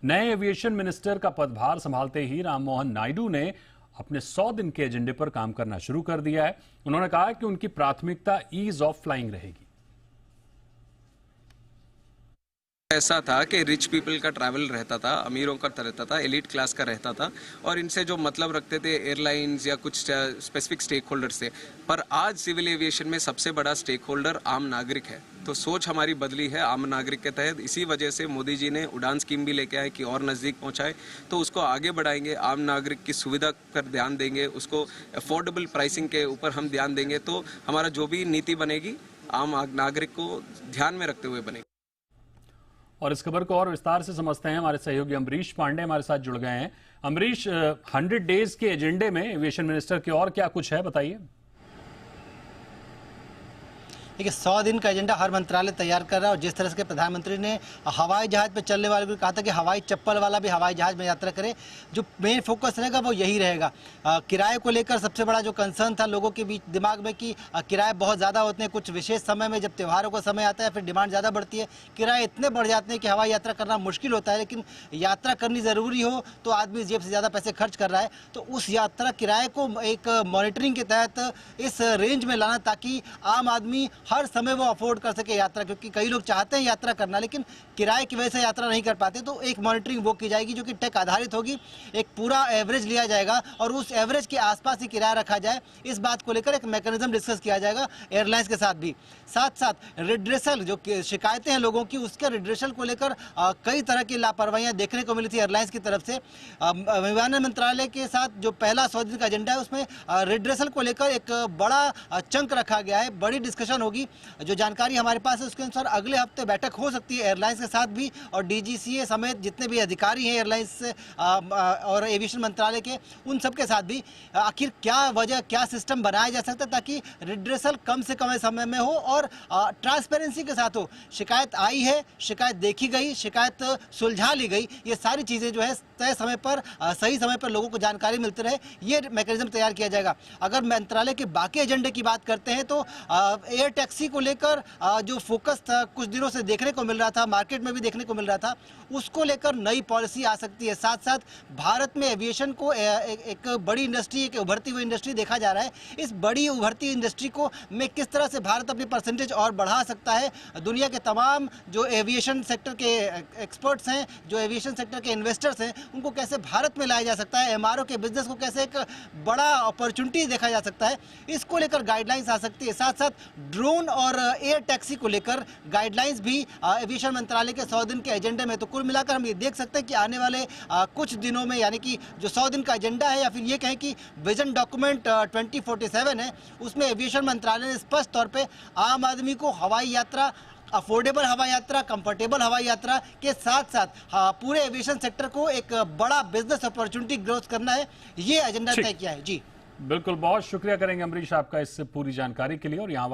नए aviation minister का पदभार संभालते ही राम मोहन नायडू ने अपने 100 दिन के एजेंडे पर काम करना शुरू कर दिया है। उन्होंने कहा कि उनकी प्राथमिकता ईज ऑफ फ्लाइंग रहेगी। ऐसा था कि रिच पीपल का ट्रैवल रहता था, अमीरों का रहता था, एलिट क्लास का रहता था, और इनसे जो मतलब रखते थे एयरलाइंस या कुछ स्पेसिफिक स्टेक होल्डर से। पर आज सिविल एविएशन में सबसे बड़ा स्टेक होल्डर आम नागरिक है। तो सोच हमारी बदली है आम नागरिक के तहत। इसी वजह से मोदी जी ने उड़ान स्कीम भी लेके आए कि और नज़दीक पहुंचाए। तो उसको आगे बढ़ाएंगे, आम नागरिक की सुविधा पर ध्यान देंगे, उसको अफोर्डेबल प्राइसिंग के ऊपर हम ध्यान देंगे। तो हमारा जो भी नीति बनेगी आम नागरिक को ध्यान में रखते हुए बनेगी। और इस खबर को और विस्तार से समझते हैं, हमारे सहयोगी अमरीश पांडे हमारे साथ जुड़ गए हैं। अमरीश, 100 डेज के एजेंडे में एविएशन मिनिस्टर के और क्या कुछ है, बताइए। देखिए, 100 दिन का एजेंडा हर मंत्रालय तैयार कर रहा है। और जिस तरह से प्रधानमंत्री ने हवाई जहाज पर चलने वाले को कहा था कि हवाई चप्पल वाला भी हवाई जहाज में यात्रा करे, जो मेन फोकस रहेगा वो यही रहेगा। किराए को लेकर सबसे बड़ा जो कंसर्न था लोगों के बीच दिमाग में कि किराए बहुत ज़्यादा होते हैं। कुछ विशेष समय में जब त्योहारों का समय आता है फिर डिमांड ज़्यादा बढ़ती है, किराए इतने बढ़ जाते हैं कि हवाई यात्रा करना मुश्किल होता है। लेकिन यात्रा करनी ज़रूरी हो तो आदमी जेब से ज़्यादा पैसे खर्च कर रहा है, तो उस यात्रा किराए को एक मॉनिटरिंग के तहत इस रेंज में लाना ताकि आम आदमी हर समय वो अफोर्ड कर सके यात्रा। क्योंकि कई लोग चाहते हैं यात्रा करना लेकिन किराए की वजह से यात्रा नहीं कर पाते। तो एक मॉनिटरिंग वो की जाएगी जो कि टेक आधारित होगी। एक पूरा एवरेज लिया जाएगा और उस एवरेज के आसपास ही किराया रखा जाए। इस बात को लेकर एक मैकेनिज्म डिस्कस किया जाएगा एयरलाइंस के साथ भी। साथ साथ रिड्रेसल, जो शिकायतें हैं लोगों की, उसके रिड्रेसल को लेकर कई तरह की लापरवाहियां देखने को मिली थी एयरलाइंस की तरफ से। विमानन मंत्रालय के साथ जो पहला 100 दिन का एजेंडा है उसमें रिड्रेसल को लेकर एक बड़ा चंक रखा गया है। बड़ी डिस्कशन होगी। जो जानकारी हमारे पास है उसके अनुसार अगले हफ्ते बैठक हो सकती है एयरलाइंस के साथ भी, और डीजीसीए समेत जितने भी अधिकारी हैं एयरलाइंस और एविएशन मंत्रालय के, उन सब के साथ भी आखिर क्या वजह, क्या सिस्टम बनाया जा सकता है ताकि रिड्रेसल कम से कम समय में हो और ट्रांसपेरेंसी के साथ हो। शिकायत आई है, शिकायत देखी गई, शिकायत सुलझा ली गई, ये सारी चीज़ें जो है तय समय पर सही समय पर लोगों को जानकारी मिलती रहे, ये मैकेनिज्म तैयार किया जाएगा। अगर मंत्रालय के बाकी एजेंडे की बात करते हैं तो एयर टैक्सी को लेकर जो फोकस था कुछ दिनों से देखने को मिल रहा था, मार्केट में भी देखने को मिल रहा था, उसको लेकर नई पॉलिसी आ सकती है। साथ साथ भारत में एविएशन को एक बड़ी इंडस्ट्री, एक उभरती हुई इंडस्ट्री देखा जा रहा है। इस बड़ी उभरती इंडस्ट्री को में किस तरह से भारत अपनी परसेंटेज और बढ़ा सकता है। दुनिया के तमाम जो एविएशन सेक्टर के एक्सपर्ट्स हैं, जो एविएशन सेक्टर के इन्वेस्टर्स हैं, उनको कैसे भारत में लाया जा सकता है, एमआरओ के बिजनेस को कैसे एक बड़ा अपॉर्चुनिटी देखा जा सकता है, इसको लेकर गाइडलाइंस आ सकती है। साथ साथ ड्रोन और एयर टैक्सी को लेकर गाइडलाइंस भी एविएशन मंत्रालय के 100 दिन के एजेंडे में। तो कुल मिलाकर हम ये देख सकते हैं कि आने वाले कुछ दिनों में, यानी कि जो 100 दिन का एजेंडा है या फिर ये कहें कि विजन डॉक्यूमेंट 2047 है, उसमें एविएशन मंत्रालय ने स्पष्ट तौर पे आम आदमी को हवाई यात्रा, अफोर्डेबल हवाई यात्रा, कंफर्टेबल हवाई यात्रा के साथ साथ पूरे एविएशन सेक्टर को एक बड़ा बिजनेस अपॉर्चुनिटी ग्रोथ करना है, ये एजेंडा तय किया है। जी बिल्कुल, बहुत शुक्रिया करेंगे अमरीश आपका इस पूरी जानकारी के लिए। और यहाँ